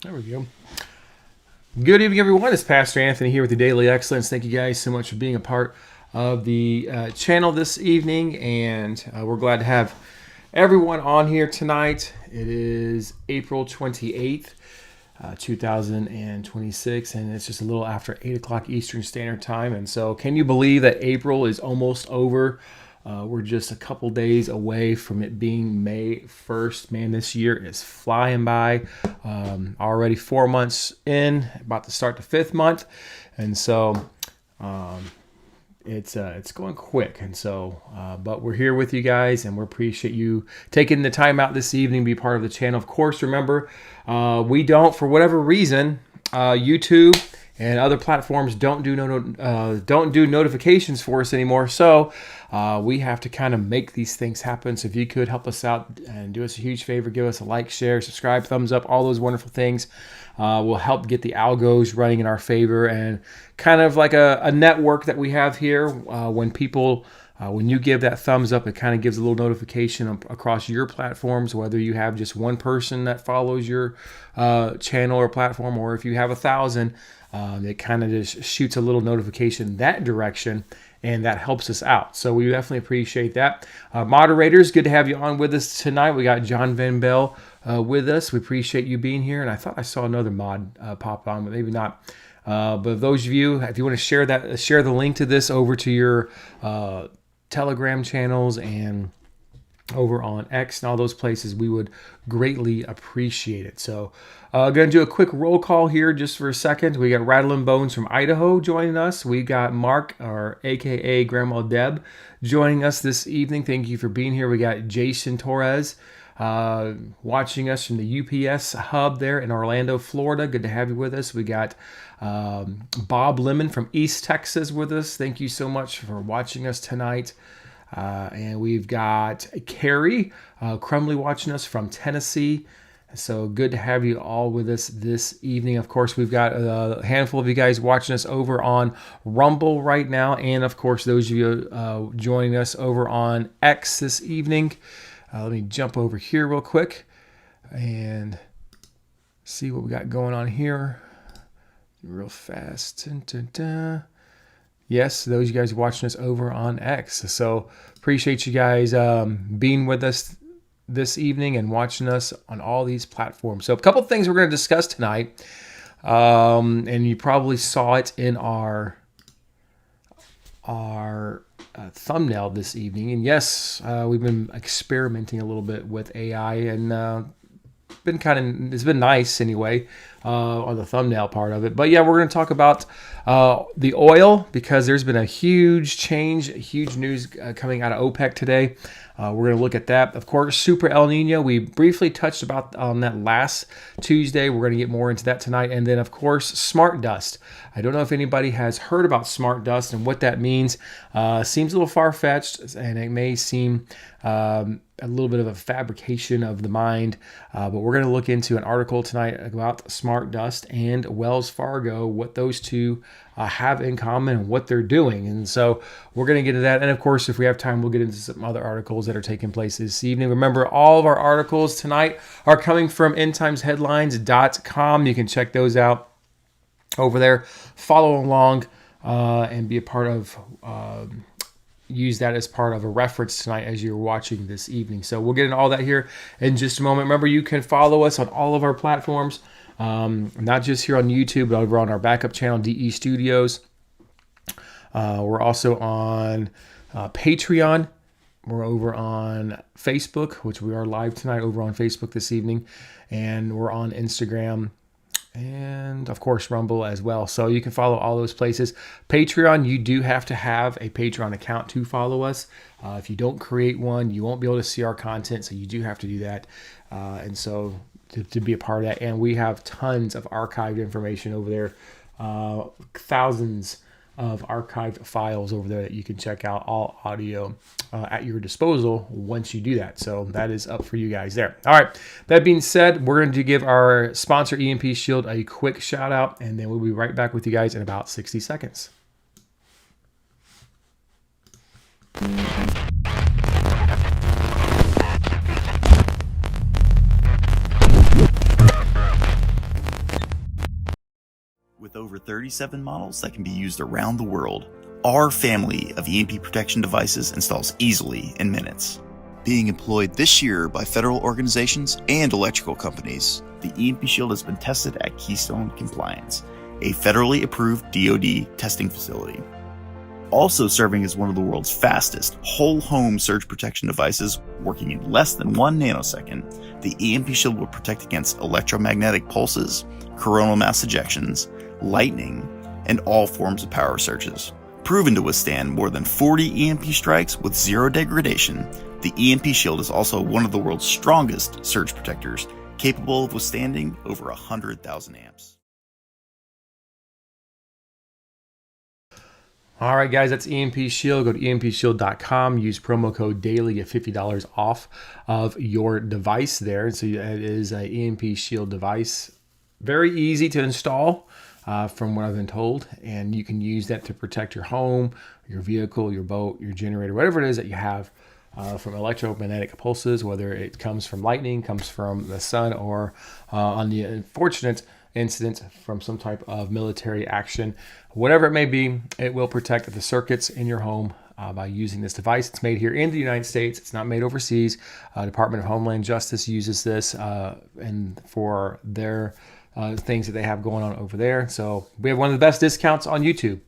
There we go. Good evening, everyone. It's Pastor Anthony here with the Daily Excellence. Thank you guys so much for being a part of the channel this evening, and we're glad to have everyone on here tonight. It is April 28th, 2026, and it's just a little after 8 o'clock Eastern Standard Time. And so can you believe that April is almost over? We're just a couple days away from it being May 1st. Man, this year is flying by. Already 4 months in, about to start the 5th month. And so it's going quick. And so, but we're here with you guys, and we appreciate you taking the time out this evening to be part of the channel. Of course, remember, we don't, for whatever reason, YouTube and other platforms don't do notifications for us anymore. So we have to kind of make these things happen. So if you could help us out and do us a huge favor, give us a like, share, subscribe, thumbs up, all those wonderful things will help get the algos running in our favor, and kind of like a network that we have here. When you give that thumbs up, it kind of gives a little notification across your platforms, whether you have just one person that follows your channel or platform, or if you have 1,000, it kind of just shoots a little notification that direction, and that helps us out. So we definitely appreciate that. Moderators, good to have you on with us tonight. We got John Van Bell with us. We appreciate you being here, and I thought I saw another mod pop on, but maybe not. But those of you, if you want to share the link to this over to your Telegram channels and over on X and all those places, we would greatly appreciate it. So I'm going to do a quick roll call here just for a second. We got Rattling Bones from Idaho joining us. We got Mark, or AKA Grandma Deb, joining us this evening. Thank you for being here. We got Jason Torres watching us from the UPS hub there in Orlando, Florida. Good to have you with us. We got Bob Lemon from East Texas with us. Thank you so much for watching us tonight. And we've got Carrie Crumley watching us from Tennessee. So good to have you all with us this evening. Of course, we've got a handful of you guys watching us over on Rumble right now. And of course, those of you joining us over on X this evening. Let me jump over here real quick and see what we got going on here real fast. Dun, dun, dun. Yes, those of you guys watching us over on X. So appreciate you guys being with us this evening and watching us on all these platforms. So a couple of things we're going to discuss tonight, and you probably saw it in our thumbnail this evening. And yes, we've been experimenting a little bit with AI, and it's been nice anyway on the thumbnail part of it. But yeah, we're going to talk about the oil, because there's been a huge change, huge news coming out of OPEC today. We're going to look at that. Of course, Super El Nino, we briefly touched about on that last Tuesday. We're going to get more into that tonight. And then, of course, smart dust. I don't know if anybody has heard about smart dust and what that means. Seems a little far-fetched, and it may seem a little bit of a fabrication of the mind, but we're going to look into an article tonight about smart dust and Wells Fargo, what those two have in common and what they're doing. And so we're going to get into that. And of course, if we have time, we'll get into some other articles that are taking place this evening. Remember, all of our articles tonight are coming from endtimesheadlines.com. You can check those out over there. Follow along and be a part of use that as part of a reference tonight as you're watching this evening. So we'll get into all that here in just a moment. Remember, you can follow us on all of our platforms, not just here on YouTube, but over on our backup channel, DE Studios. We're also on Patreon. We're over on Facebook, which we are live tonight over on Facebook this evening. And we're on Instagram, and of course Rumble as well. So you can follow all those places. Patreon, you do have to have a Patreon account to follow us. If you don't create one, you won't be able to see our content, so you do have to do that. And so to be a part of that. And we have tons of archived information over there, thousands of archived files over there that you can check out, all audio at your disposal once you do that. So that is up for you guys there. All right, that being said, we're going to give our sponsor EMP Shield a quick shout out, and then we'll be right back with you guys in about 60 seconds. over 37 models that can be used around the world. Our family of EMP protection devices installs easily in minutes. Being employed this year by federal organizations and electrical companies, the EMP Shield has been tested at Keystone Compliance, a federally approved DoD testing facility. Also serving as one of the world's fastest whole-home surge protection devices, working in less than 1 nanosecond, the EMP Shield will protect against electromagnetic pulses, coronal mass ejections, lightning, and all forms of power surges. Proven to withstand more than 40 EMP strikes with zero degradation, the EMP Shield is also one of the world's strongest surge protectors, capable of withstanding over 100,000 amps. All right, guys, that's EMP Shield. Go to empshield.com. Use promo code DAILY, get $50 off of your device there. So it is an EMP Shield device. Very easy to install, from what I've been told. And you can use that to protect your home, your vehicle, your boat, your generator, whatever it is that you have from electromagnetic pulses, whether it comes from lightning, comes from the sun, or on the unfortunate incident from some type of military action. Whatever it may be, it will protect the circuits in your home by using this device. It's made here in the United States. It's not made overseas. Department of Homeland Justice uses this and for their things that they have going on over there. So we have one of the best discounts on YouTube.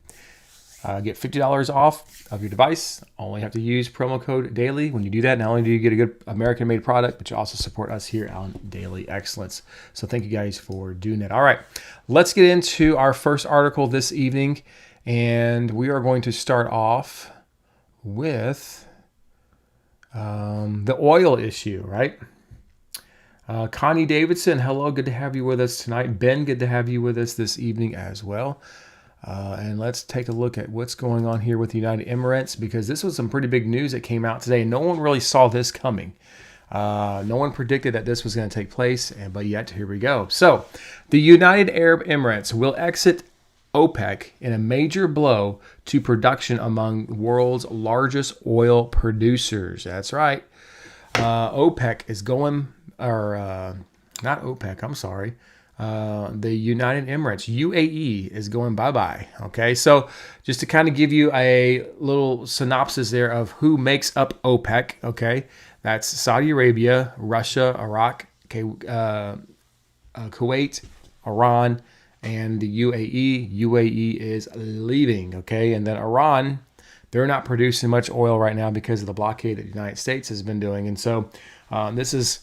Get $50 off of your device. Only have to use promo code DAILY. When you do that, not only do you get a good American-made product, but you also support us here on Daily Excellence. So thank you guys for doing that. All right, let's get into our first article this evening. And we are going to start off with the oil issue, right? Connie Davidson, hello. Good to have you with us tonight. Ben, good to have you with us this evening as well. And let's take a look at what's going on here with the United Emirates, because this was some pretty big news that came out today. No one really saw this coming. No one predicted that this was going to take place, but yet here we go. So the United Arab Emirates will exit OPEC in a major blow to production among the world's largest oil producers. That's right. OPEC is going, or not OPEC, I'm sorry. The United Emirates, UAE, is going bye-bye. Okay, so just to kind of give you a little synopsis there of who makes up OPEC. Okay, that's Saudi Arabia, Russia, Iraq, Kuwait, Iran, and the UAE. UAE is leaving. Okay, and then Iran, they're not producing much oil right now because of the blockade that the United States has been doing, and so this is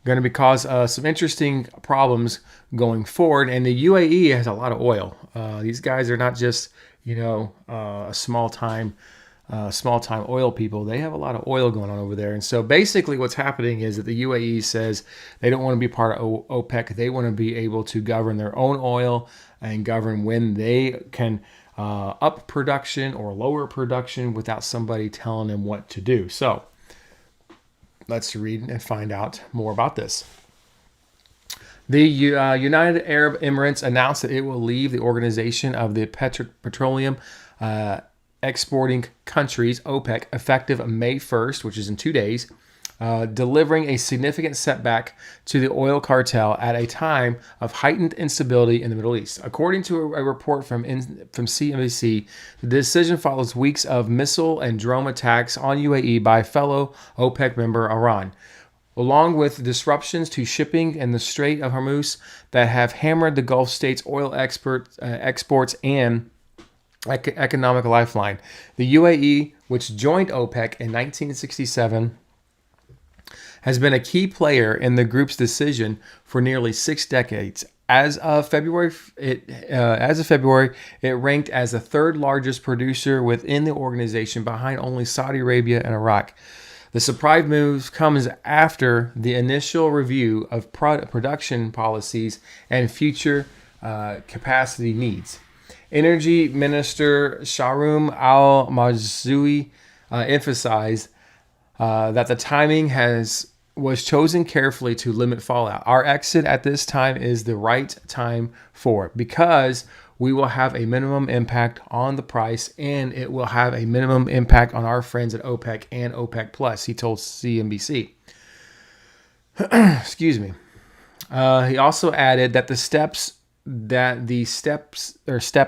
going to cause some interesting problems going forward. And the UAE has a lot of oil. These guys are not just, a small time oil people. They have a lot of oil going on over there. And so basically what's happening is that the UAE says they don't want to be part of OPEC. They want to be able to govern their own oil and govern when they can up production or lower production without somebody telling them what to do. So let's read and find out more about this. The United Arab Emirates announced that it will leave the Organization of the Petroleum Exporting Countries, OPEC, effective May 1st, which is in 2 days, delivering a significant setback to the oil cartel at a time of heightened instability in the Middle East. According to a report from CNBC, the decision follows weeks of missile and drone attacks on UAE by fellow OPEC member Iran, along with disruptions to shipping in the Strait of Hormuz that have hammered the Gulf states' oil exports and economic lifeline. The UAE, which joined OPEC in 1967, has been a key player in the group's decision for nearly 6 decades. As of February, it ranked as the third largest producer within the organization, behind only Saudi Arabia and Iraq. The surprise move comes after the initial review of production policies and future capacity needs. Energy Minister Shahroom Al-Mazzoui emphasized that the timing was chosen carefully to limit fallout. Our exit at this time is the right time for it, because we will have a minimum impact on the price, and it will have a minimum impact on our friends at OPEC and OPEC Plus, he told CNBC. Excuse me. He also added that the steps that the step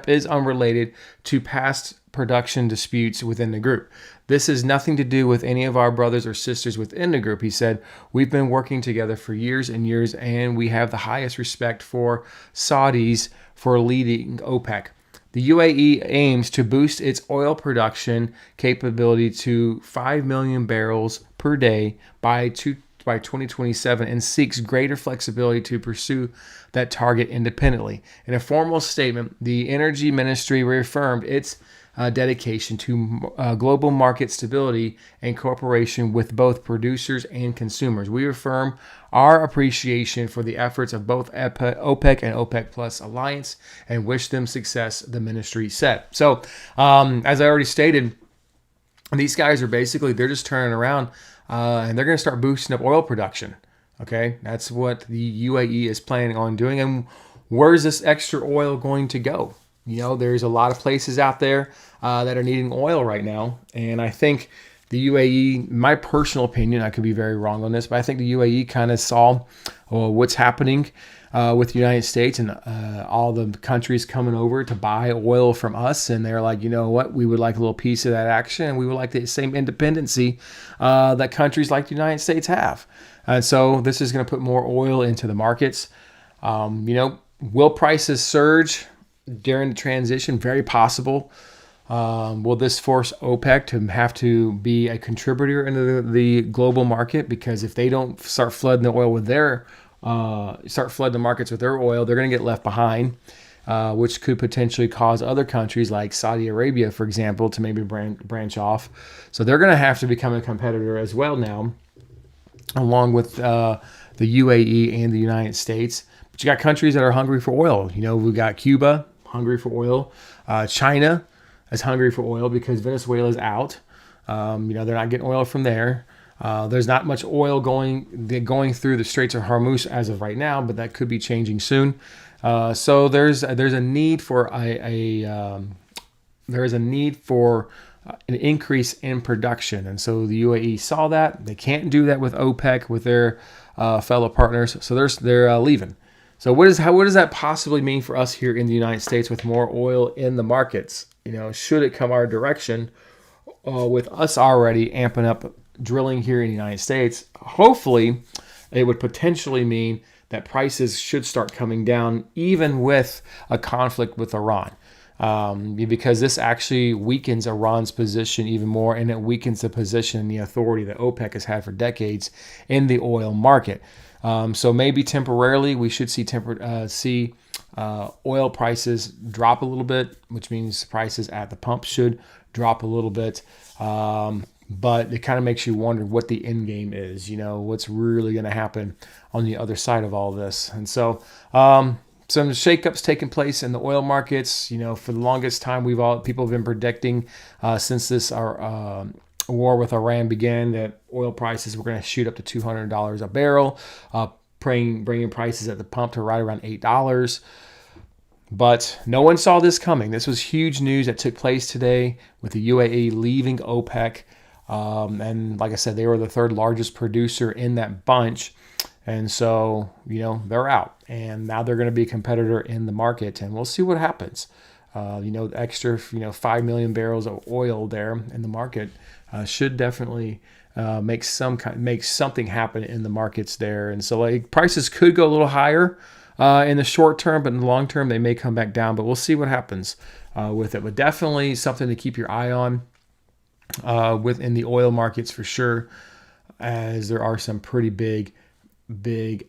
is unrelated to past production disputes within the group. This has nothing to do with any of our brothers or sisters within the group. He said, we've been working together for years and years, and we have the highest respect for Saudis for leading OPEC. The UAE aims to boost its oil production capability to 5 million barrels per day by 2027 and seeks greater flexibility to pursue that target independently. In a formal statement, the Energy Ministry reaffirmed its dedication to global market stability and cooperation with both producers and consumers. We affirm our appreciation for the efforts of both OPEC and OPEC Plus alliance and wish them success, the ministry said. So, as I already stated, these guys are basically, they're just turning around and they're going to start boosting up oil production. Okay, that's what the UAE is planning on doing. And where's this extra oil going to go? You know, there's a lot of places out there that are needing oil right now. And I think the UAE, my personal opinion, I could be very wrong on this, but I think the UAE kind of saw what's happening with the United States and all the countries coming over to buy oil from us. And they're like, you know what, we would like a little piece of that action. And we would like the same independency that countries like the United States have. And so this is going to put more oil into the markets. Will prices surge during the transition? Very possible. Will this force OPEC to have to be a contributor into the global market? Because if they don't start flooding the oil with start flooding the markets with their oil, they're going to get left behind, which could potentially cause other countries like Saudi Arabia, for example, to maybe branch off. So they're going to have to become a competitor as well now, along with the UAE and the United States. But you got countries that are hungry for oil. You know, we've got Cuba, hungry for oil. China is hungry for oil because Venezuela's out. They're not getting oil from there. There's not much oil going through the Straits of Hormuz as of right now, but that could be changing soon. So there's a need for an increase in production, and so the UAE saw that they can't do that with OPEC, with their fellow partners, so they're leaving. So what does that possibly mean for us here in the United States with more oil in the markets? You know, should it come our direction, with us already amping up drilling here in the United States, hopefully it would potentially mean that prices should start coming down even with a conflict with Iran. Because this actually weakens Iran's position even more, and it weakens the position and the authority that OPEC has had for decades in the oil market. So maybe temporarily we should see oil prices drop a little bit, which means prices at the pump should drop a little bit. But it kind of makes you wonder what the end game is, what's really going to happen on the other side of all this. And so some shakeups taking place in the oil markets. For the longest time, people have been predicting since this war with Iran began that oil prices were going to shoot up to $200 a barrel, bringing prices at the pump to right around $8. But no one saw this coming. This was huge news that took place today with the UAE leaving OPEC. And like I said, they were the third largest producer in that bunch. And so, they're out. And now they're going to be a competitor in the market. And we'll see what happens. Extra, 5 million barrels of oil there in the market should definitely make something happen in the markets there. And so prices could go a little higher in the short term, but in the long term, they may come back down. But we'll see what happens with it. But definitely something to keep your eye on within the oil markets for sure, as there are some pretty big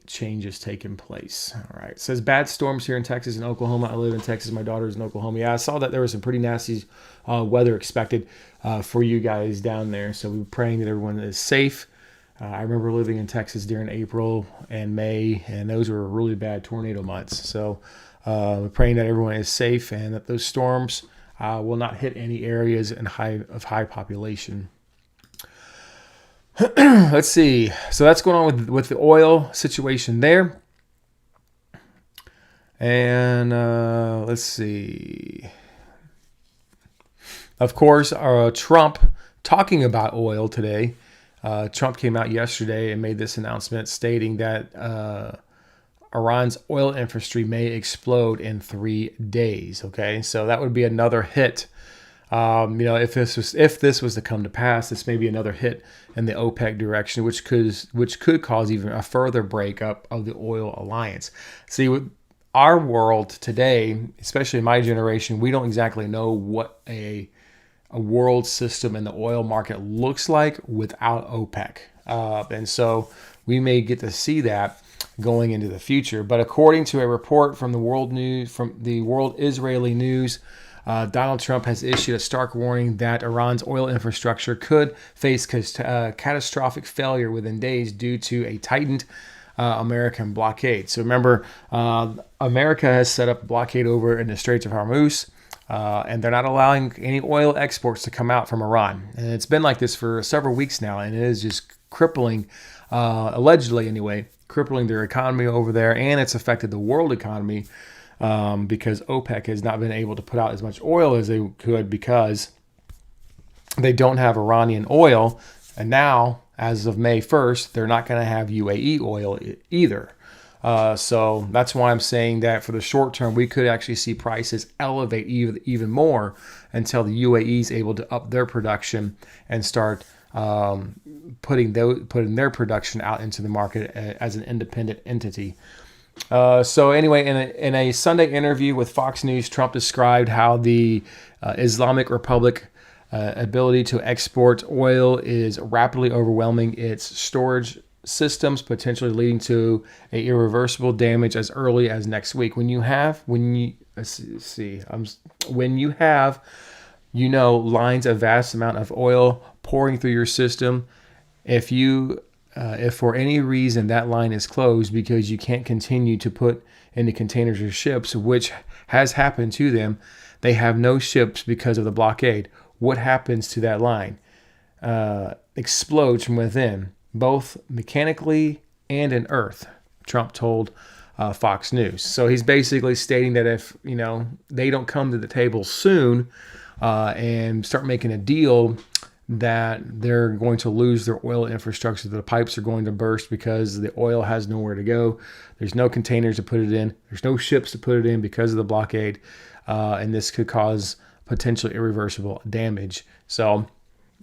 changes taking place. All right. It says bad storms here in Texas and Oklahoma. I live in Texas. My daughter's in Oklahoma. Yeah, I saw that there was some pretty nasty weather expected for you guys down there. So we're praying that everyone is safe. I remember living in Texas during April and May, and those were really bad tornado months. So we're praying that everyone is safe and that those storms will not hit any areas of high population. Let's see. So that's going on with the oil situation there. And let's see. Of course, Trump talking about oil today. Trump came out yesterday and made this announcement stating that Iran's oil industry may explode in 3 days. Okay, so that would be another hit. If this was to come to pass, this may be another hit in the OPEC direction, which could cause even a further breakup of the oil alliance. See, with our world today, especially my generation, we don't exactly know what a world system in the oil market looks like without OPEC, and so we may get to see that going into the future. But according to a report from the World Israeli News, Donald Trump has issued a stark warning that Iran's oil infrastructure could face catastrophic failure within days due to a tightened American blockade. So remember, America has set up a blockade over in the Straits of Hormuz, and they're not allowing any oil exports to come out from Iran. And it's been like this for several weeks now, and it is just crippling, allegedly anyway, crippling their economy over there, and it's affected the world economy because OPEC has not been able to put out as much oil as they could because they don't have Iranian oil. And now, as of May 1st, they're not going to have UAE oil either. So that's why I'm saying that for the short term, we could actually see prices elevate even more until the UAE is able to up their production and start putting their production out into the market as an independent entity. So anyway, in a Sunday interview with Fox News, Trump described how the Islamic Republic ability to export oil is rapidly overwhelming its storage systems, potentially leading to irreversible damage as early as next week. When you have lines of vast amount of oil pouring through your system, if for any reason that line is closed because you can't continue to put into containers or ships, which has happened to them, they have no ships because of the blockade. What happens to that line? Explodes from within, both mechanically and in earth, Trump told Fox News. So he's basically stating that if they don't come to the table soon and start making a deal, that they're going to lose their oil infrastructure. The pipes are going to burst because the oil has nowhere to go. There's no containers to put it in. There's no ships to put it in because of the blockade. And this could cause potentially irreversible damage. So,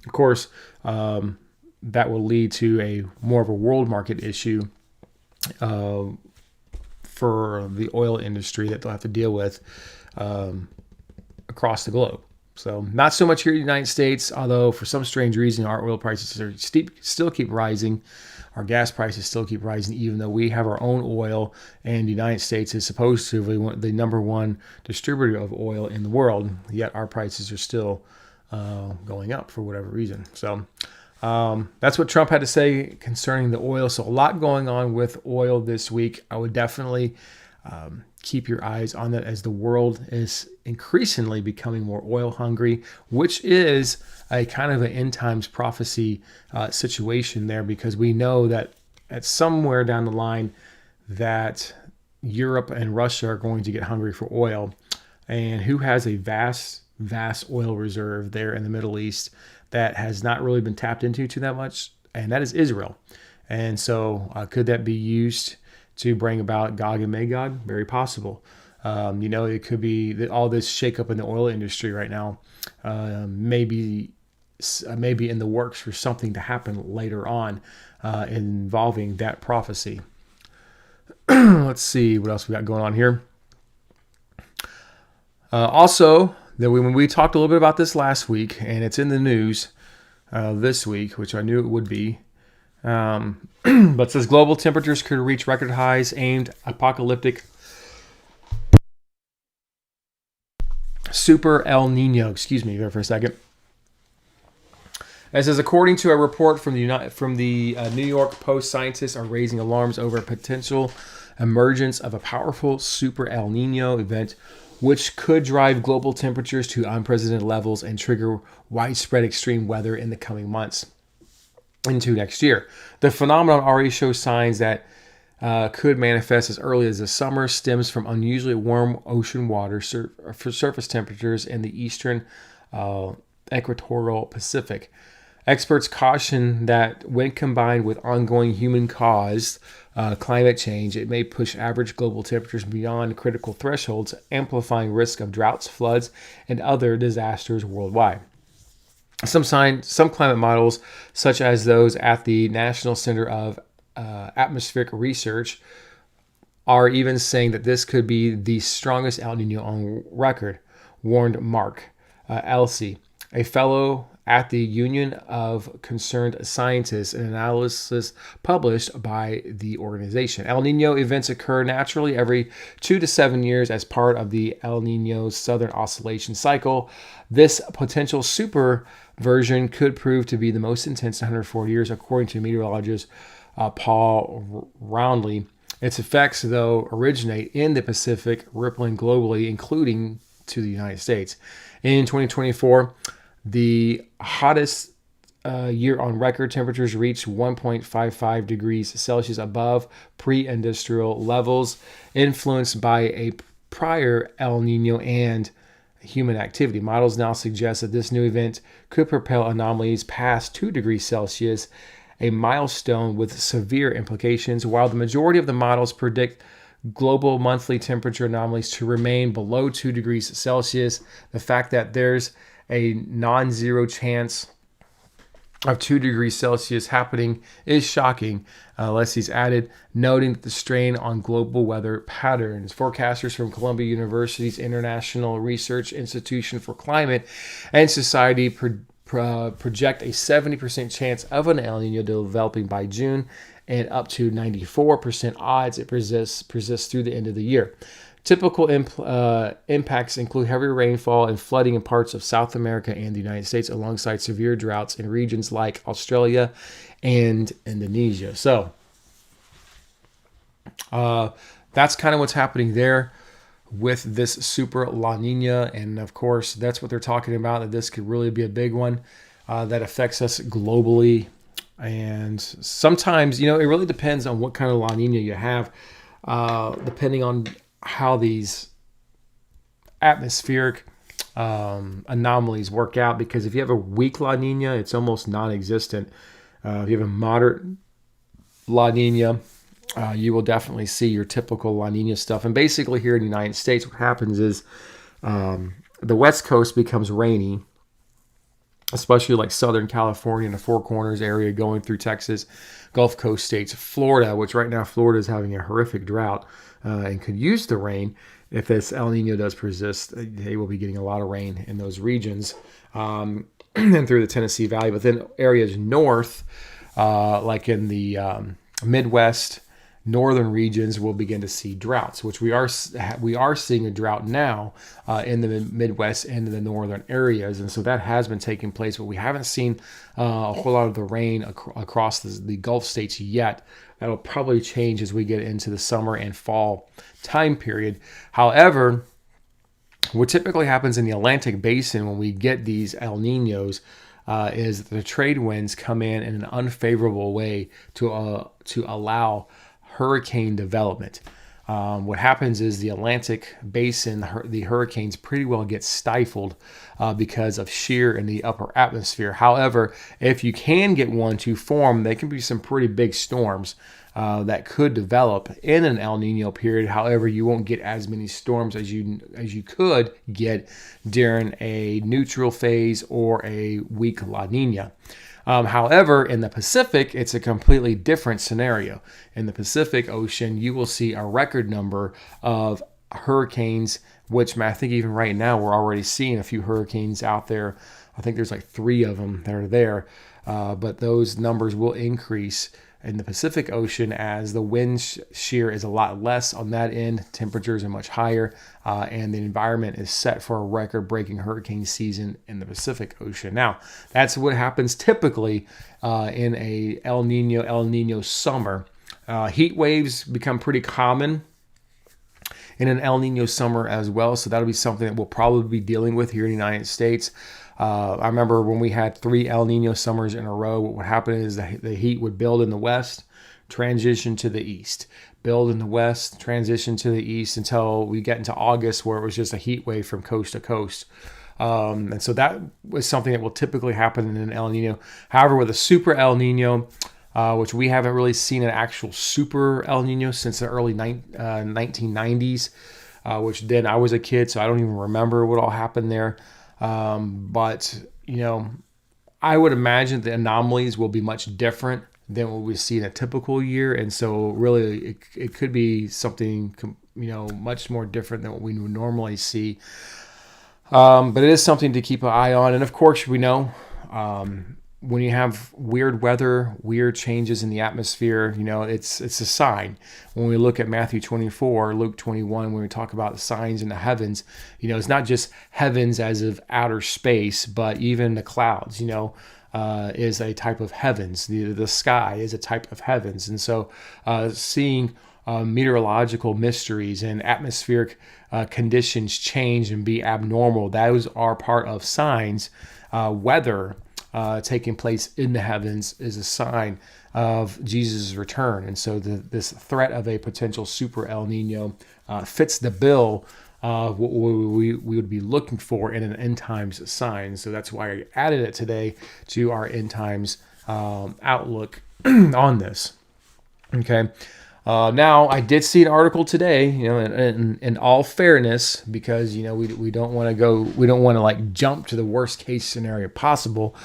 of course, that will lead to a more of a world market issue for the oil industry that they'll have to deal with across the globe. So not so much here in the United States, although for some strange reason our oil prices still keep rising. Our gas prices still keep rising, even though we have our own oil, and the United States is supposed to be the number one distributor of oil in the world, yet our prices are still going up for whatever reason. So that's what Trump had to say concerning the oil. So a lot going on with oil this week. I would definitely keep your eyes on that as the world is increasingly becoming more oil hungry, which is a kind of an end times prophecy situation there, because we know that at somewhere down the line that Europe and Russia are going to get hungry for oil. And who has a vast oil reserve there in the Middle East that has not really been tapped into too that much? And that is Israel. And so could that be used to bring about Gog and Magog? Very possible. It could be that all this shakeup in the oil industry right now maybe in the works for something to happen later on involving that prophecy. Let's see what else we got going on here. Also, when we talked a little bit about this last week, and it's in the news this week, which I knew it would be. But it says global temperatures could reach record highs aimed apocalyptic super El Nino. Excuse me there for a second. It says according to a report from the New York Post, scientists are raising alarms over a potential emergence of a powerful super El Nino event, which could drive global temperatures to unprecedented levels and trigger widespread extreme weather in the coming months into next year. The phenomenon already shows signs that could manifest as early as the summer, stems from unusually warm ocean water for surface temperatures in the eastern equatorial Pacific. Experts caution that when combined with ongoing human-caused climate change, it may push average global temperatures beyond critical thresholds, amplifying risk of droughts, floods, and other disasters worldwide. Some climate models, such as those at the National Center of Atmospheric Research, are even saying that this could be the strongest El Nino on record, warned Mark Elsey, a fellow at the Union of Concerned Scientists, an analysis published by the organization. El Nino events occur naturally every 2 to 7 years as part of the El Nino's Southern Oscillation cycle. This potential super version could prove to be the most intense in 140 years, according to meteorologist Paul Roundley. Its effects, though, originate in the Pacific, rippling globally, including to the United States. In 2024, the hottest year on record, temperatures reached 1.55 degrees Celsius above pre-industrial levels, influenced by a prior El Nino and human activity. Models now suggest that this new event could propel anomalies past 2 degrees Celsius, a milestone with severe implications. While the majority of the models predict global monthly temperature anomalies to remain below 2 degrees Celsius, the fact that there's a non-zero chance of 2 degrees Celsius happening is shocking, Leslie's added, noting that the strain on global weather patterns. Forecasters from Columbia University's International Research Institution for Climate and Society project a 70% chance of an El Nino developing by June and up to 94% odds it persists through the end of the year. Typical impacts include heavy rainfall and flooding in parts of South America and the United States, alongside severe droughts in regions like Australia and Indonesia. So that's kind of what's happening there with this super La Nina. And of course, that's what they're talking about, that this could really be a big one that affects us globally. And sometimes, it really depends on what kind of La Nina you have, depending on how these atmospheric anomalies work out. Because if you have a weak La Nina, it's almost non-existent. If you have a moderate La Nina, you will definitely see your typical La Nina stuff. And basically here in the United States, what happens is the West Coast becomes rainy, especially like Southern California and the Four Corners area going through Texas, Gulf Coast states, Florida, which right now Florida is having a horrific drought and could use the rain. If this El Nino does persist, they will be getting a lot of rain in those regions and through the Tennessee Valley. But then areas north, like in the Midwest, northern regions, will begin to see droughts, which we are seeing a drought now in the Midwest and in the northern areas. And so that has been taking place, but we haven't seen a whole lot of the rain across the Gulf states yet. That'll probably change as we get into the summer and fall time period. However, what typically happens in the Atlantic Basin when we get these El Ninos is the trade winds come in an unfavorable way to allow hurricane development. What happens is the Atlantic Basin, the hurricanes pretty well get stifled because of shear in the upper atmosphere. However, if you can get one to form, they can be some pretty big storms that could develop in an El Nino period. However, you won't get as many storms as you could get during a neutral phase or a weak La Nina. However, in the Pacific, it's a completely different scenario. In the Pacific Ocean, you will see a record number of hurricanes, which I think even right now we're already seeing a few hurricanes out there. I think there's like 3 of them that are there, but those numbers will increase in the Pacific Ocean as the wind shear is a lot less on that end, temperatures are much higher, and the environment is set for a record-breaking hurricane season in the Pacific Ocean. Now, that's what happens typically in a El Nino summer. Heat waves become pretty common in an El Nino summer as well, so that'll be something that we'll probably be dealing with here in the United States. I remember when we had 3 El Nino summers in a row, what would happen is the heat would build in the west, transition to the east, build in the west, transition to the east until we get into August where it was just a heat wave from coast to coast. And so that was something that will typically happen in an El Nino. However, with a super El Nino, which we haven't really seen an actual super El Nino since the early 1990s, which then I was a kid, so I don't even remember what all happened there. But, I would imagine the anomalies will be much different than what we see in a typical year. And so really it could be something, much more different than what we would normally see. But it is something to keep an eye on. And of course, we know when you have weird weather, weird changes in the atmosphere, it's a sign. When we look at Matthew 24, Luke 21, when we talk about the signs in the heavens, it's not just heavens as of outer space, but even the clouds, is a type of heavens. The sky is a type of heavens. And so seeing meteorological mysteries and atmospheric conditions change and be abnormal, those are part of signs. Weather taking place in the heavens is a sign of Jesus' return. And so this threat of a potential super El Nino fits the bill of what we would be looking for in an end times sign. So that's why I added it today to our end times outlook on this. Okay. Now I did see an article today, in all fairness, because, we don't want to like jump to the worst case scenario possible.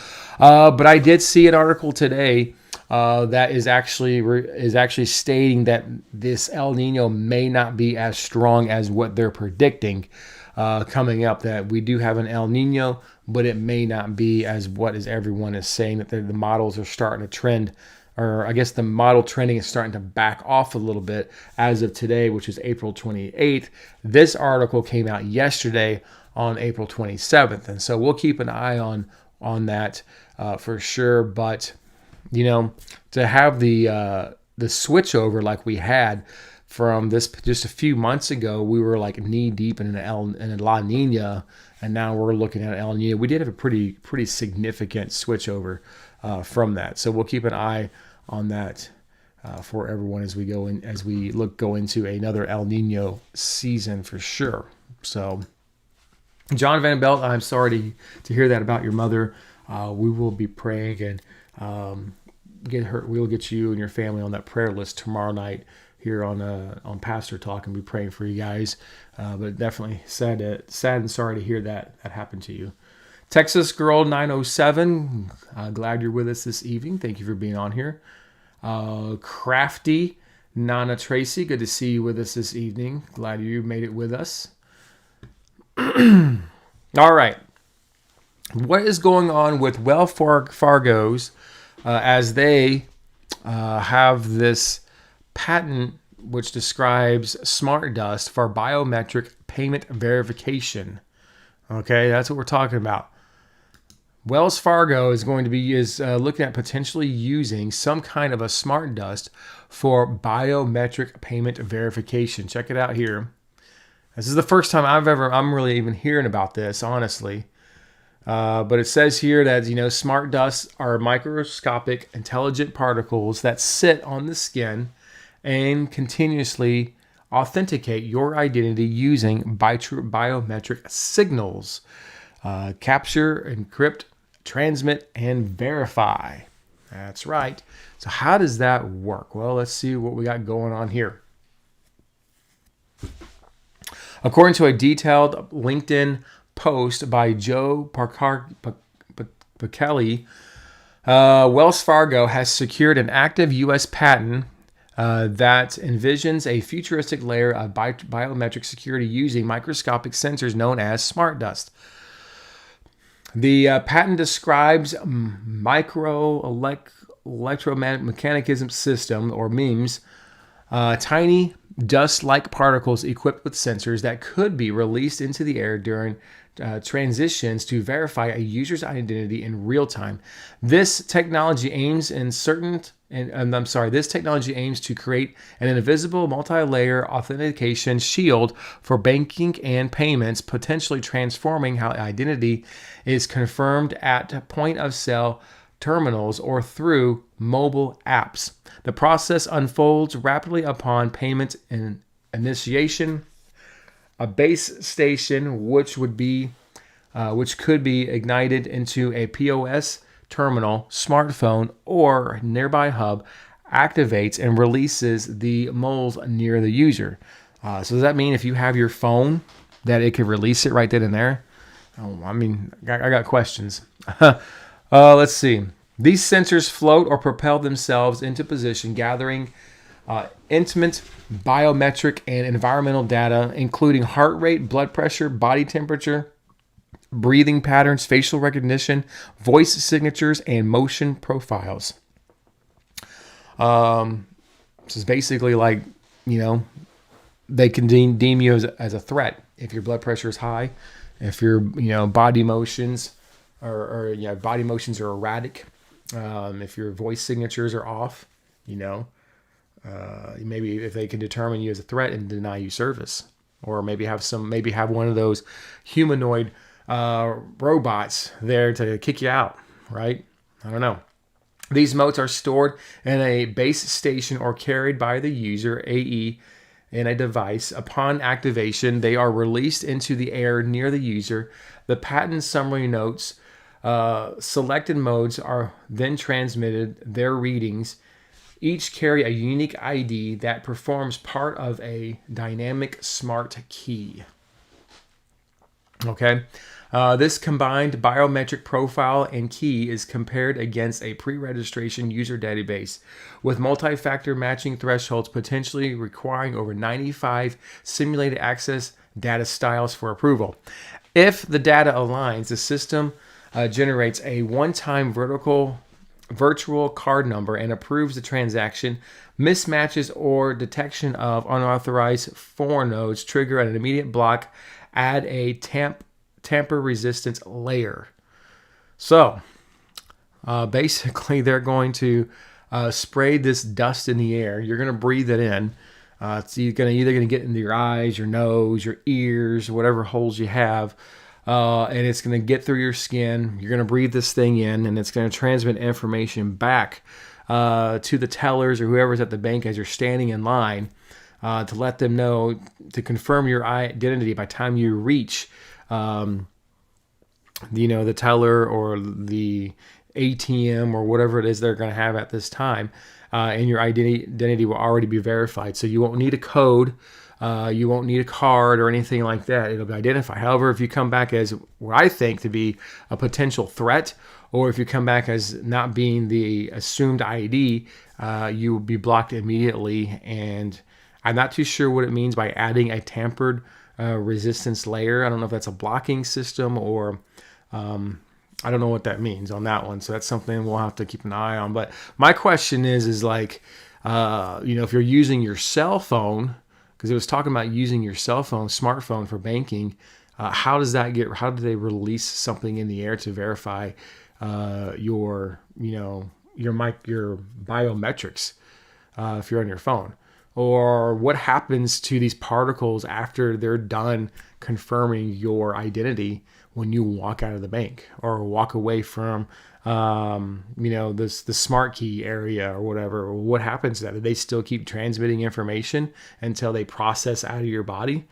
But I did see an article today that is actually stating that this El Nino may not be as strong as what they're predicting coming up. That we do have an El Nino, but it may not be as everyone is saying, that the models are starting to trend. Or I guess the model trending is starting to back off a little bit as of today, which is April 28th. This article came out yesterday on April 27th. And so we'll keep an eye on that for sure. But, to have the switch over like we had from this just a few months ago, we were like knee deep in a La Nina, and now we're looking at El Nino. We did have a pretty significant switch over from that. So we'll keep an eye on that for everyone as we go into another El Nino season for sure. So, John Van Belt, I'm sorry to hear that about your mother. We will be praying and we'll get you and your family on that prayer list tomorrow night here on Pastor Talk, and be praying for you guys. But definitely sad and sorry to hear that happened to you. Texas Girl 907, glad you're with us this evening. Thank you for being on here. Crafty Nana Tracy, good to see you with us this evening. Glad you made it with us. All right. What is going on with Wells Fargo's as they have this patent which describes smart dust for biometric payment verification? Okay, that's what we're talking about. Wells Fargo is looking at potentially using some kind of a smart dust for biometric payment verification. Check it out here. This is the first time I'm really even hearing about this, honestly. But it says here that, smart dusts are microscopic intelligent particles that sit on the skin and continuously authenticate your identity using biometric signals. Capture, encrypt, transmit, and verify. That's right. So how does that work? Well, let's see what we got going on here. According to a detailed LinkedIn post by Joe Begley, Wells Fargo has secured an active U.S. patent that envisions a futuristic layer of biometric security using microscopic sensors known as smart dust. The patent describes electromagnetism system, or MEMS, tiny dust-like particles equipped with sensors that could be released into the air during transitions to verify a user's identity in real time. This technology aims to create an invisible multi-layer authentication shield for banking and payments, potentially transforming how identity is confirmed at point-of-sale terminals or through mobile apps. The process unfolds rapidly upon payment initiation. A base station, which would be which could be ignited into a POS terminal, smartphone, or nearby hub, activates and releases the moles near the user. So does that mean if you have your phone that it could release it right then and there? Oh, I mean, I got questions. Let's see. These sensors float or propel themselves into position, gathering intimate biometric and environmental data, including heart rate, blood pressure, body temperature, breathing patterns, facial recognition, voice signatures, and motion profiles. This is basically like, they can deem you as a threat if your blood pressure is high, if your body motions or body motions are erratic, if your voice signatures are off, maybe if they can determine you as a threat and deny you service, or maybe have one of those humanoid robots there to kick you out, right? I don't know. These motes are stored in a base station or carried by the user AE in a device. Upon activation, they are released into the air near the user. The patent summary notes selected modes are then transmitted their readings. Each carry a unique ID that performs part of a dynamic smart key. Okay. This combined biometric profile and key is compared against a pre-registration user database with multi-factor matching thresholds, potentially requiring over 95 simulated access data styles for approval. If the data aligns, the system generates a one-time virtual card number and approves the transaction. Mismatches or detection of unauthorized foreign nodes trigger an immediate block. Add a tamper resistance layer. So basically they're going to spray this dust in the air. You're going to breathe it in. It's either going to get into your eyes, your nose, your ears, whatever holes you have. And it's going to get through your skin. You're going to breathe this thing in, and it's going to transmit information back to the tellers or whoever's at the bank as you're standing in line to let them know, to confirm your identity by the time you reach the teller or the ATM or whatever it is they're going to have at this time, and your identity will already be verified. So you won't need a code, you won't need a card or anything like that. It'll be identified. However, if you come back as what I think to be a potential threat, or if you come back as not being the assumed ID, you will be blocked immediately. And I'm not too sure what it means by adding a tampered resistance layer. I don't know if that's a blocking system or I don't know what that means on that one. So that's something we'll have to keep an eye on. But my question is like, if you're using your cell phone, because it was talking about using your cell phone, smartphone for banking, how do they release something in the air to verify your biometrics if you're on your phone? Or what happens to these particles after they're done confirming your identity when you walk out of the bank or walk away from, the smart key area or whatever? What happens to that? Do they still keep transmitting information until they process out of your body?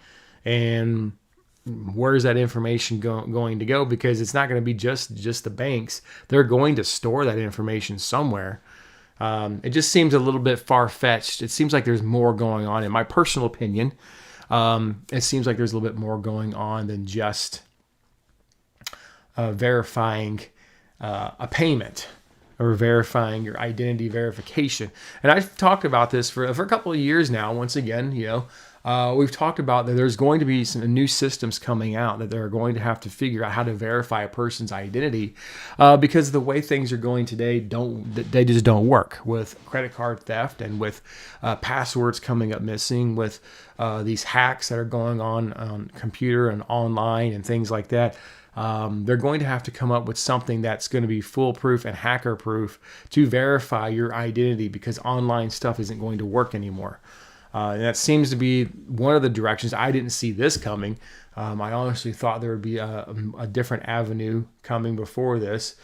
And where's that information going to go? Because it's not going to be just the banks. They're going to store that information somewhere. It just seems a little bit far-fetched. It seems like there's more going on. In my personal opinion, it seems like there's a little bit more going on than just verifying a payment or verifying your identity verification. And I've talked about this for a couple of years now. Once again, we've talked about that there's going to be some new systems coming out that they're going to have to figure out how to verify a person's identity because the way things are going today, they just don't work with credit card theft and with passwords coming up missing, with these hacks that are going on computer and online and things like that. They're going to have to come up with something that's going to be foolproof and hacker proof to verify your identity because online stuff isn't going to work anymore. And that seems to be one of the directions. I didn't see this coming. I honestly thought there would be a different avenue coming before this.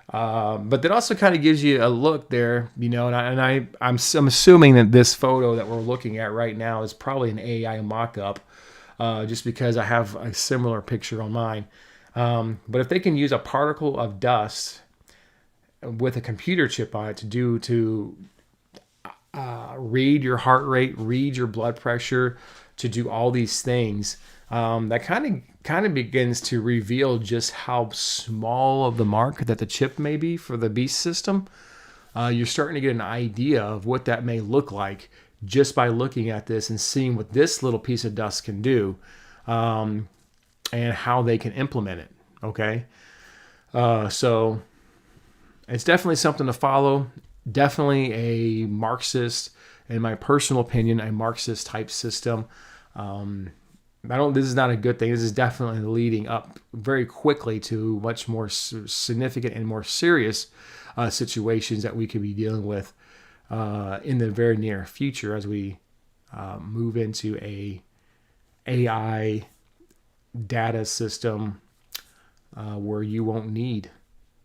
But that also kind of gives you a look there, and I'm assuming that this photo that we're looking at right now is probably an AI mock-up, just because I have a similar picture on mine. But if they can use a particle of dust with a computer chip on it to read your heart rate, read your blood pressure, to do all these things, that kind of begins to reveal just how small of the mark that the chip may be for the beast system. You're starting to get an idea of what that may look like just by looking at this and seeing what this little piece of dust can do, and how they can implement it. Okay. So it's definitely something to follow. Definitely a Marxist, in my personal opinion, a Marxist type system. This is not a good thing. This is definitely leading up very quickly to much more significant and more serious situations that we could be dealing with in the very near future as we move into a AI data system where you won't need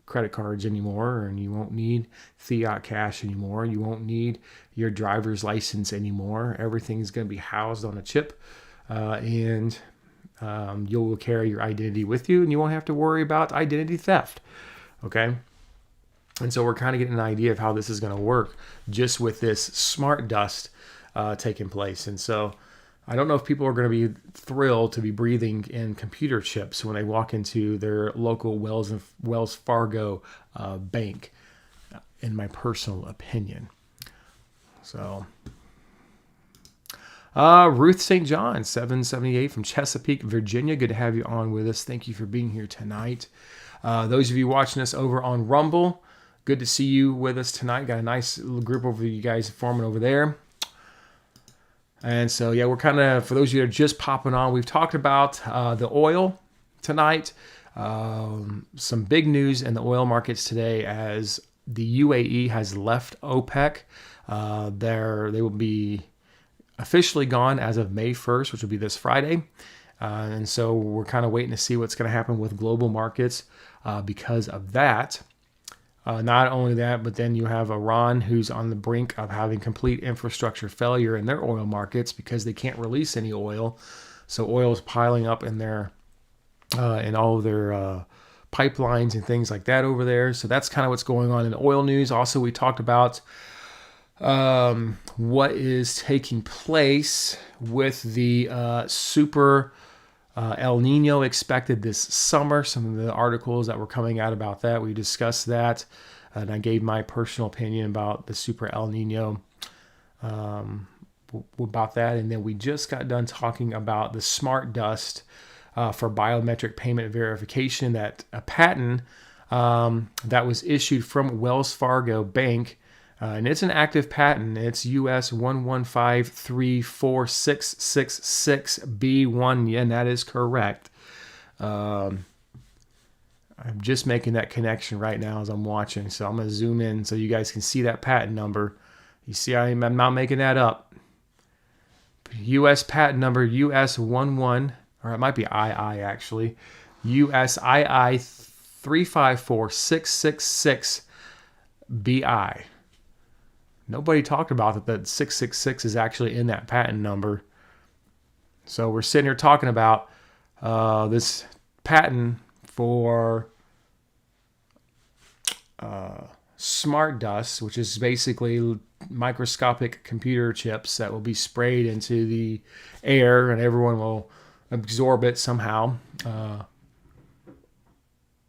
credit cards anymore, and you won't need fiat cash anymore. You won't need your driver's license anymore. Everything's going to be housed on a chip, and you'll carry your identity with you, and you won't have to worry about identity theft. Okay. And so we're kind of getting an idea of how this is going to work just with this smart dust taking place. And so I don't know if people are going to be thrilled to be breathing in computer chips when they walk into their local Wells Fargo bank, in my personal opinion. So, Ruth St. John, 778 from Chesapeake, Virginia. Good to have you on with us. Thank you for being here tonight. Those of you watching us over on Rumble, good to see you with us tonight. Got a nice little group over you guys forming over there. And so, yeah, we're kind of, for those of you that are just popping on, we've talked about the oil tonight. Some big news in the oil markets today as the UAE has left OPEC. They will be officially gone as of May 1st, which will be this Friday. And so we're kind of waiting to see what's going to happen with global markets because of that. Not only that, but then you have Iran, who's on the brink of having complete infrastructure failure in their oil markets because they can't release any oil. So oil is piling up in all of their pipelines and things like that over there. So that's kind of what's going on in the oil news. Also, we talked about what is taking place with the super El Nino expected this summer. Some of the articles that were coming out about that, we discussed that, and I gave my personal opinion about the super El Nino about that. And then we just got done talking about the smart dust for biometric payment verification, that a patent that was issued from Wells Fargo Bank. And it's an active patent. It's US 1153466B1. And that is correct. I'm just making that connection right now as I'm watching. So I'm going to zoom in so you guys can see that patent number. You see, I'm not making that up. US patent number US11, or it might be II actually. USII 354666BI. Nobody talked about that 666 is actually in that patent number. So we're sitting here talking about this patent for smart dust, which is basically microscopic computer chips that will be sprayed into the air and everyone will absorb it somehow.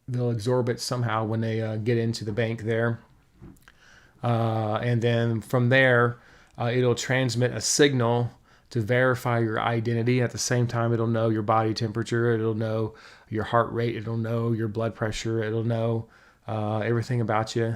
They'll absorb it somehow when they get into the bank there. And then from there, it'll transmit a signal to verify your identity. At the same time, it'll know your body temperature. It'll know your heart rate. It'll know your blood pressure. It'll know everything about you.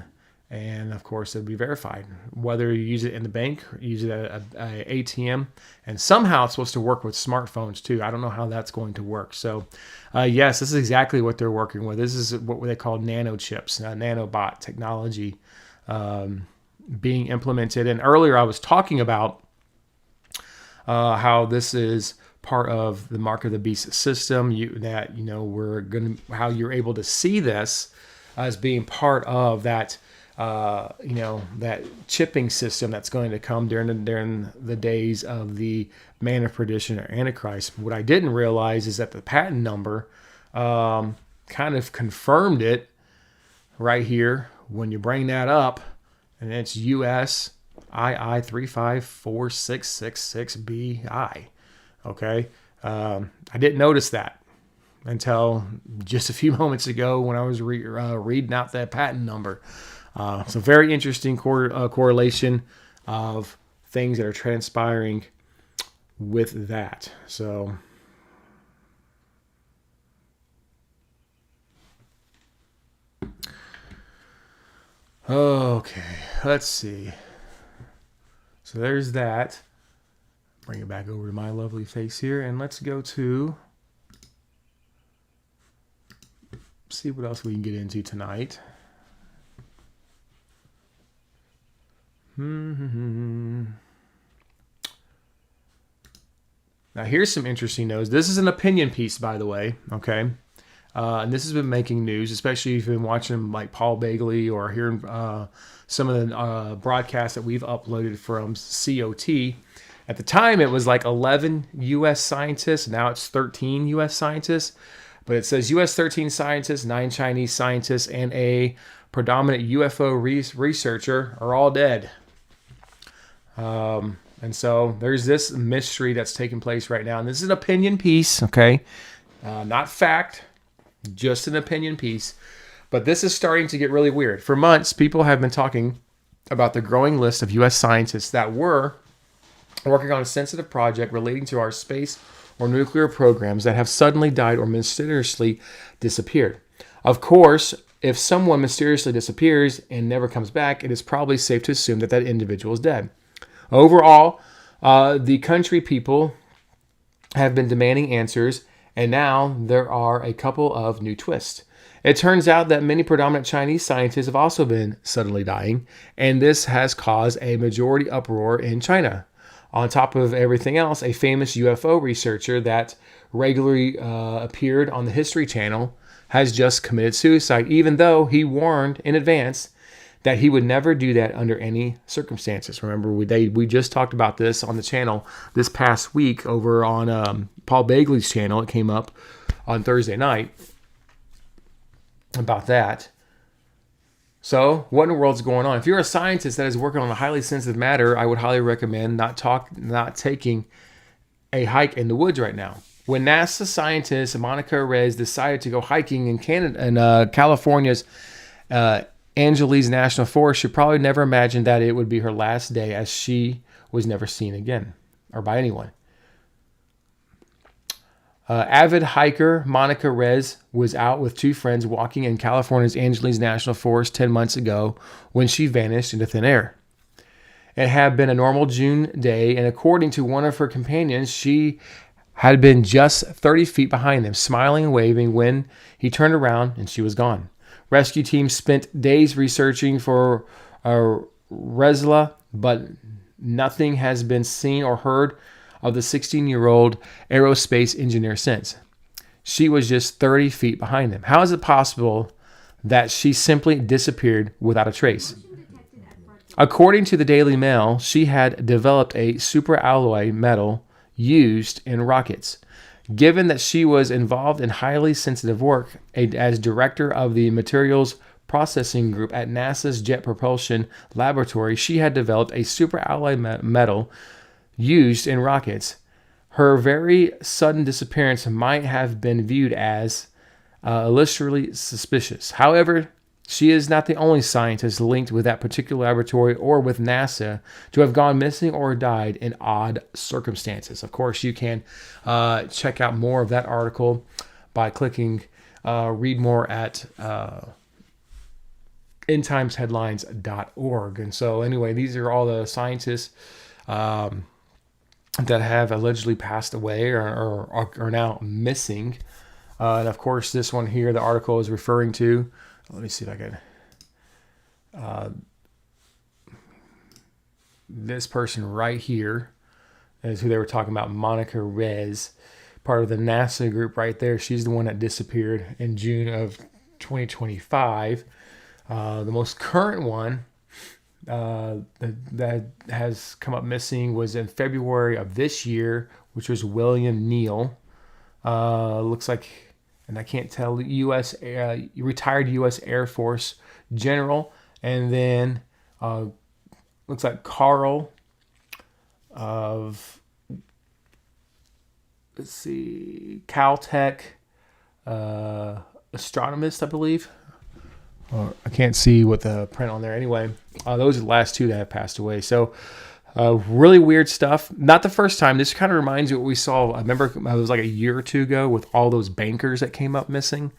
And, of course, it'll be verified. Whether you use it in the bank or use it at an ATM. And somehow it's supposed to work with smartphones, too. I don't know how that's going to work. So, yes, this is exactly what they're working with. This is what they call nanochips, nanobot technology. Being implemented. And earlier I was talking about how this is part of the Mark of the Beast system. How you're able to see this as being part of that, that chipping system that's going to come during the days of the man of perdition or Antichrist. What I didn't realize is that the patent number kind of confirmed it right here when you bring that up, and it's US II 354666BI. Okay, I didn't notice that until just a few moments ago when I was reading out that patent number. So very interesting correlation of things that are transpiring with that. So okay, let's see. So there's that. Bring it back over to my lovely face here, and let's go to see what else we can get into tonight. Now here's some interesting news. This is an opinion piece, by the way, okay? And this has been making news, especially if you've been watching like Paul Begley or hearing some of the broadcasts that we've uploaded from COT. At the time, it was like 11 U.S. scientists. Now it's 13 U.S. scientists. But it says U.S. 13 scientists, 9 Chinese scientists, and a predominant UFO researcher are all dead. And so there's this mystery that's taking place right now. And this is an opinion piece, okay? Not fact, just an opinion piece. But this is starting to get really weird. For months, people have been talking about the growing list of U.S. scientists that were working on a sensitive project relating to our space or nuclear programs that have suddenly died or mysteriously disappeared. Of course, if someone mysteriously disappears and never comes back, it is probably safe to assume that that individual is dead. Overall, the country people have been demanding answers, and now there are a couple of new twists. It turns out that many predominant Chinese scientists have also been suddenly dying, and this has caused a majority uproar in China. On top of everything else, a famous UFO researcher that regularly appeared on the History Channel has just committed suicide, even though he warned in advance that he would never do that under any circumstances. Remember, we just talked about this on the channel this past week over on Paul Begley's channel. It came up on Thursday night about that. So, what in the world's going on? If you're a scientist that is working on a highly sensitive matter, I would highly recommend not taking a hike in the woods right now. When NASA scientist Monica Rez decided to go hiking in California's Angeles National Forest, she probably never imagined that it would be her last day, as she was never seen again, or by anyone. Avid hiker Monica Rez was out with 2 friends walking in California's Angeles National Forest 10 months ago when she vanished into thin air. It had been a normal June day, and according to one of her companions, she had been just 30 feet behind them, smiling and waving when he turned around and she was gone. Rescue teams spent days researching for Rezla, but nothing has been seen or heard of the 16-year-old aerospace engineer since. She was just 30 feet behind them. How is it possible that she simply disappeared without a trace? According to the Daily Mail, she had developed a superalloy metal used in rockets. Given that she was involved in highly sensitive work as director of the materials processing group at NASA's Jet Propulsion Laboratory, she had developed a superalloy metal used in rockets. Her very sudden disappearance might have been viewed as illustriously suspicious. However, she is not the only scientist linked with that particular laboratory or with NASA to have gone missing or died in odd circumstances. Of course, you can check out more of that article by clicking read more at endtimesheadlines.org. And so anyway, these are all the scientists that have allegedly passed away or are now missing. And of course, this one here, the article is referring to, let me see if I can, this person right here is who they were talking about, Monica Rez, part of the NASA group right there. She's the one that disappeared in June of 2025. The most current one that has come up missing was in February of this year, which was William Neal. Looks like and I can't tell, retired U.S. Air Force general. And then looks like Carl of, let's see, Caltech astronomist, I believe. Or I can't see what the print on there. Anyway, those are the last two that have passed away. So really weird stuff. Not the first time. This kind of reminds me of what we saw. I remember it was like a year or two ago with all those bankers that came up missing.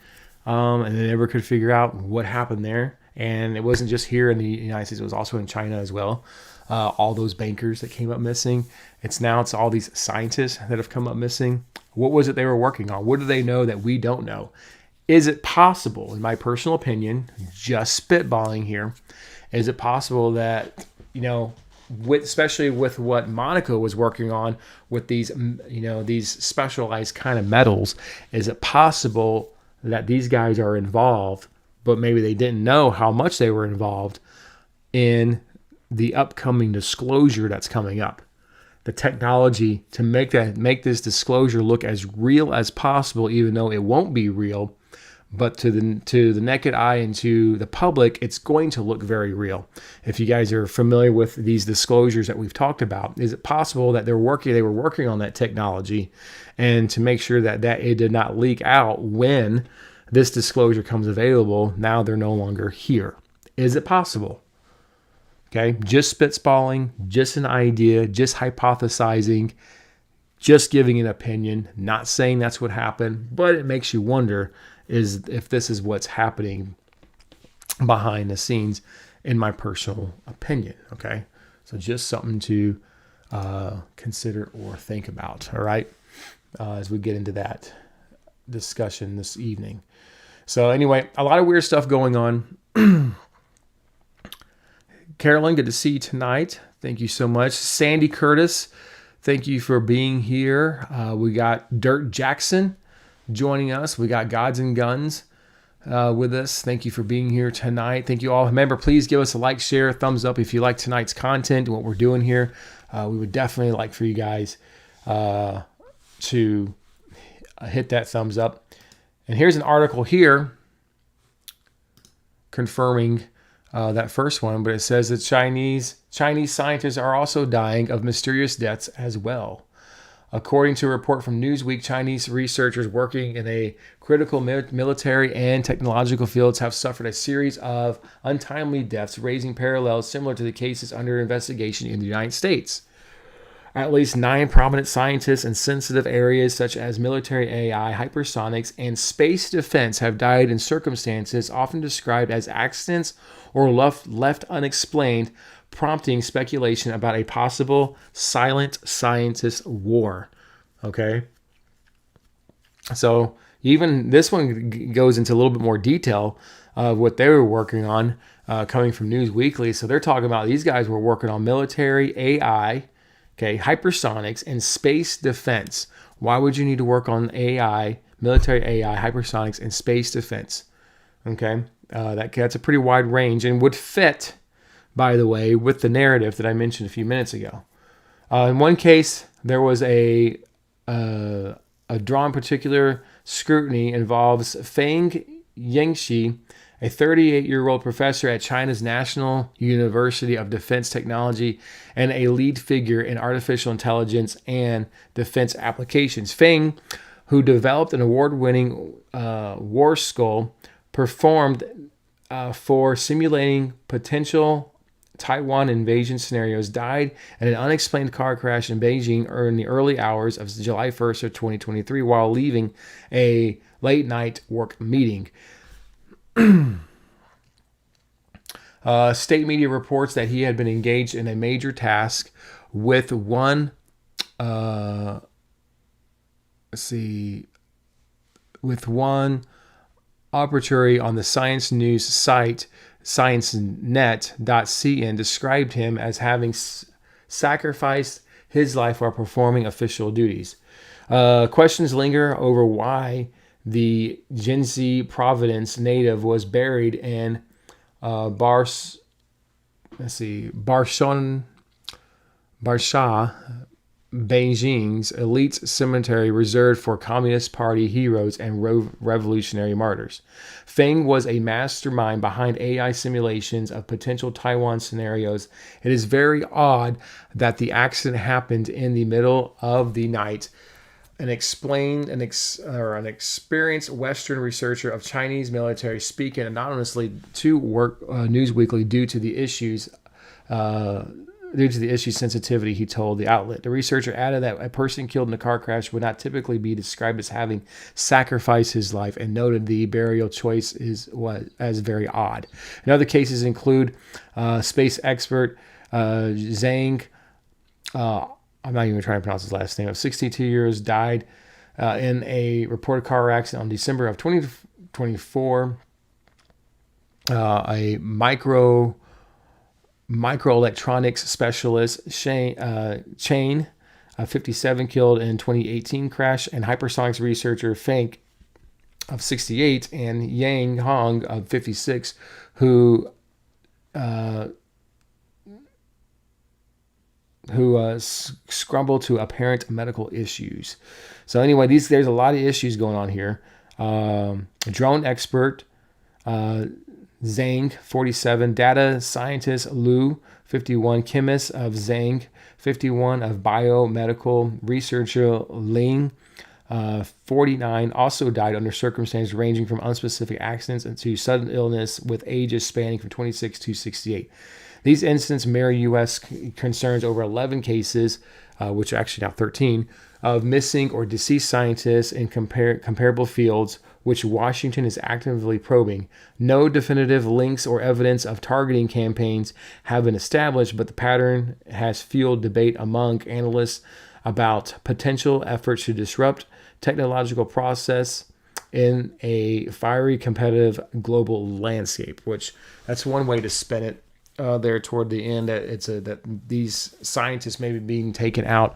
And they never could figure out what happened there. And it wasn't just here in the United States. It was also in China as well. All those bankers that came up missing. It's all these scientists that have come up missing. What was it they were working on? What do they know that we don't know? Is it possible, in my personal opinion, just spitballing here, is it possible that, especially with what Monica was working on with these, these specialized kind of metals, is it possible that these guys are involved, but maybe they didn't know how much they were involved in the upcoming disclosure that's coming up? The technology to make this disclosure look as real as possible, even though it won't be real. But to the naked eye and to the public, it's going to look very real. If you guys are familiar with these disclosures that we've talked about, is it possible that they were working on that technology, and to make sure that it did not leak out when this disclosure comes available, now they're no longer here? Is it possible? Okay, just spitballing, just an idea, just hypothesizing, just giving an opinion, not saying that's what happened, but it makes you wonder if this is what's happening behind the scenes, in my personal opinion. Okay, so just something to consider or think about. All right, as we get into that discussion this evening. So anyway, a lot of weird stuff going on. Carolyn, good to see you tonight. Thank you so much. Sandy Curtis, thank you for being here. We got Dirt Jackson joining us. We got Gods and Guns with us. Thank you for being here tonight. Thank you all. Remember, please give us a like, share, thumbs up if you like tonight's content and what we're doing here. We would definitely like for you guys to hit that thumbs up. And here's an article here confirming that first one, but it says that Chinese scientists are also dying of mysterious deaths as well. According to a report from Newsweek, Chinese researchers working in a critical military and technological fields have suffered a series of untimely deaths, raising parallels similar to the cases under investigation in the United States. At least 9 prominent scientists in sensitive areas such as military AI, hypersonics, and space defense have died in circumstances often described as accidents or left unexplained, prompting speculation about a possible silent scientist war. Okay. So even this one goes into a little bit more detail of what they were working on, coming from News Weekly. So they're talking about these guys were working on military AI, okay, hypersonics, and space defense. Why would you need to work on AI, military AI, hypersonics, and space defense? Okay. That's a pretty wide range and would fit, by the way, with the narrative that I mentioned a few minutes ago. In one case, there was a drawn particular scrutiny involves Feng Yingxi, a 38-year-old professor at China's National University of Defense Technology and a lead figure in artificial intelligence and defense applications. Feng, who developed an award-winning war skull, performed for simulating potential Taiwan invasion scenarios, died in an unexplained car crash in Beijing in the early hours of July 1st of 2023 while leaving a late-night work meeting. State media reports that he had been engaged in a major task with one arbitrary on the Science News site sciencenet.cn described him as having sacrificed his life while performing official duties. Questions linger over why the Jinzi Providence native was buried in Barsha Beijing's elite cemetery reserved for Communist Party heroes and revolutionary martyrs. Feng was a mastermind behind AI simulations of potential Taiwan scenarios. It is very odd that the accident happened in the middle of the night. An experienced Western researcher of Chinese military speaking anonymously to Work News Weekly due to the issue's sensitivity, he told the outlet. The researcher added that a person killed in a car crash would not typically be described as having sacrificed his life, and noted the burial choice was very odd. In other cases include space expert Zhang. I'm not even trying to pronounce his last name. Of 62 years, died in a reported car accident on December of 2024. A microelectronics specialist, Chain, 57, killed in 2018 crash, and hypersonics researcher Feng of 68 and Yang Hong of 56, who scrambled to apparent medical issues. So anyway, there's a lot of issues going on here. Drone expert Zhang, 47, data scientist Lu, 51, chemist of Zhang, 51, of biomedical researcher Ling, 49, also died under circumstances ranging from unspecific accidents to sudden illness, with ages spanning from 26 to 68. These incidents mirror U.S. concerns over 11 cases, which are actually now 13, of missing or deceased scientists in comparable fields, which Washington is actively probing. No definitive links or evidence of targeting campaigns have been established, but the pattern has fueled debate among analysts about potential efforts to disrupt technological process in a fiery competitive global landscape, which that's one way to spin it. There toward the end, that these scientists may be being taken out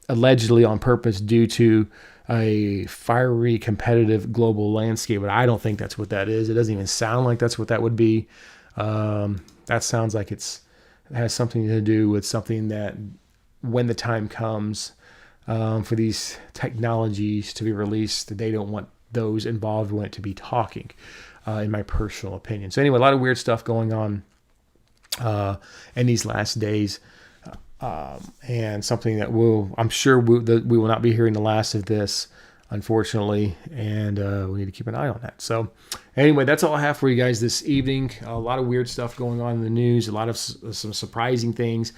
allegedly on purpose due to a fiery competitive global landscape, but I don't think that's what that is. It doesn't even sound like that's what that would be. That sounds like it has something to do with something that when the time comes for these technologies to be released, they don't want those involved in it to be talking, in my personal opinion. So anyway, a lot of weird stuff going on in these last days, and something that I'm sure we will not be hearing the last of this, unfortunately, and we need to keep an eye on that. So anyway, that's all I have for you guys this evening. A lot of weird stuff going on in the news, a lot of some surprising things,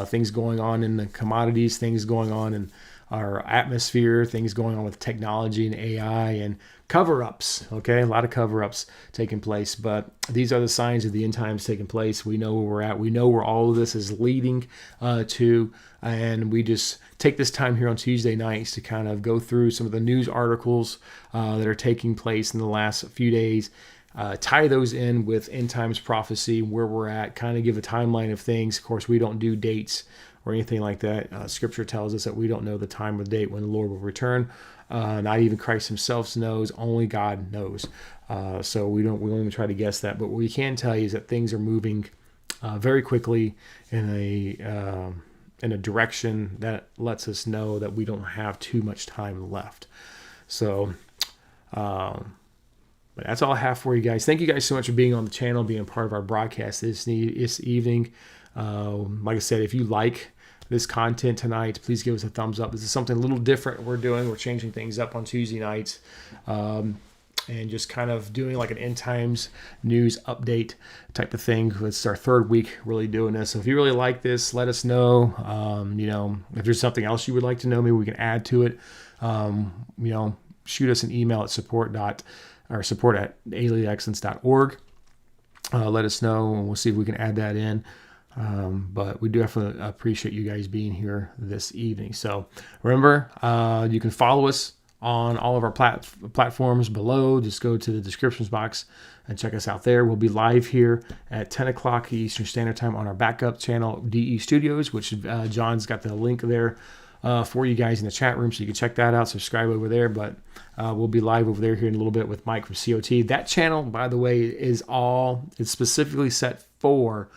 things going on in the commodities, things going on in our atmosphere, things going on with technology and AI, and cover-ups, okay? A lot of cover-ups taking place, but these are the signs of the end times taking place. We know where we're at. We know where all of this is leading to, and we just take this time here on Tuesday nights to kind of go through some of the news articles that are taking place in the last few days, tie those in with end times prophecy, where we're at, kind of give a timeline of things. Of course, we don't do dates or anything like that. Scripture tells us that we don't know the time or the date when the Lord will return. Not even Christ himself knows, only God knows. So we don't even try to guess that. But what we can tell you is that things are moving very quickly in a direction that lets us know that we don't have too much time left. So but that's all I have for you guys. Thank you guys so much for being on the channel, being part of our broadcast this evening. Like I said, if you like this content tonight, please give us a thumbs up. This is something a little different we're doing. We're changing things up on Tuesday nights, and just kind of doing like an end times news update type of thing. It's our third week really doing this. So if you really like this, let us know. If there's something else you would like to know, maybe we can add to it. Shoot us an email at support@DailyExcellence.org. Let us know, and we'll see if we can add that in. But we do definitely appreciate you guys being here this evening. So remember, you can follow us on all of our platforms below. Just go to the descriptions box and check us out there. We'll be live here at 10 o'clock Eastern Standard Time on our backup channel, DE Studios, which John's got the link there for you guys in the chat room, so you can check that out. Subscribe over there. But we'll be live over there here in a little bit with Mike from COT. That channel, by the way, is specifically set for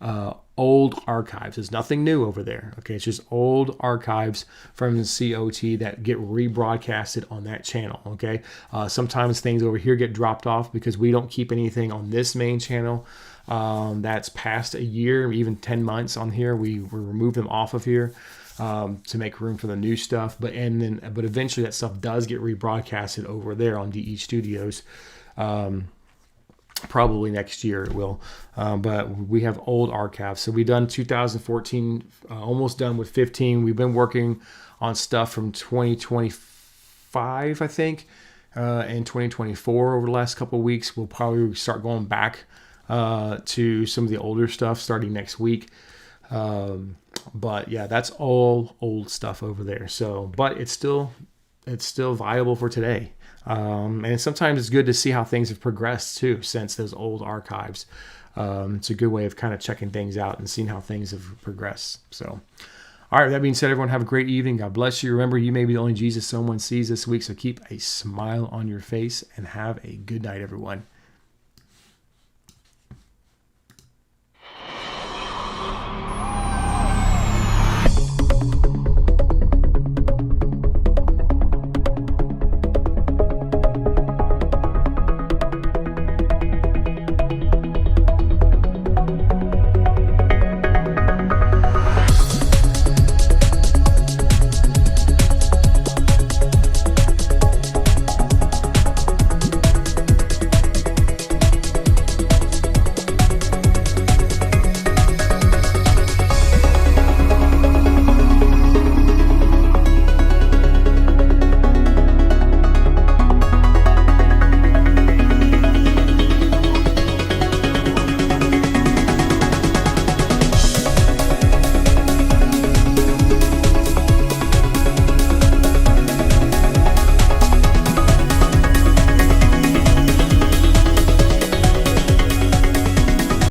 old archives. There's nothing new over there. Okay, it's just old archives from the COT that get rebroadcasted on that channel. Okay, sometimes things over here get dropped off because we don't keep anything on this main channel that's past a year, even 10 months on here. We remove them off of here to make room for the new stuff. But eventually that stuff does get rebroadcasted over there on DE Studios. Probably next year it will, but we have old archives. So we've done 2014, almost done with 15. We've been working on stuff from 2025, I think, and 2024 over the last couple of weeks. We'll probably start going back to some of the older stuff starting next week. But yeah, that's all old stuff over there. So, but it's still viable for today. And sometimes it's good to see how things have progressed too since those old archives. It's a good way of kind of checking things out and seeing how things have progressed. So, all right, that being said, everyone have a great evening. God bless you. Remember, you may be the only Jesus someone sees this week, so keep a smile on your face and have a good night, everyone.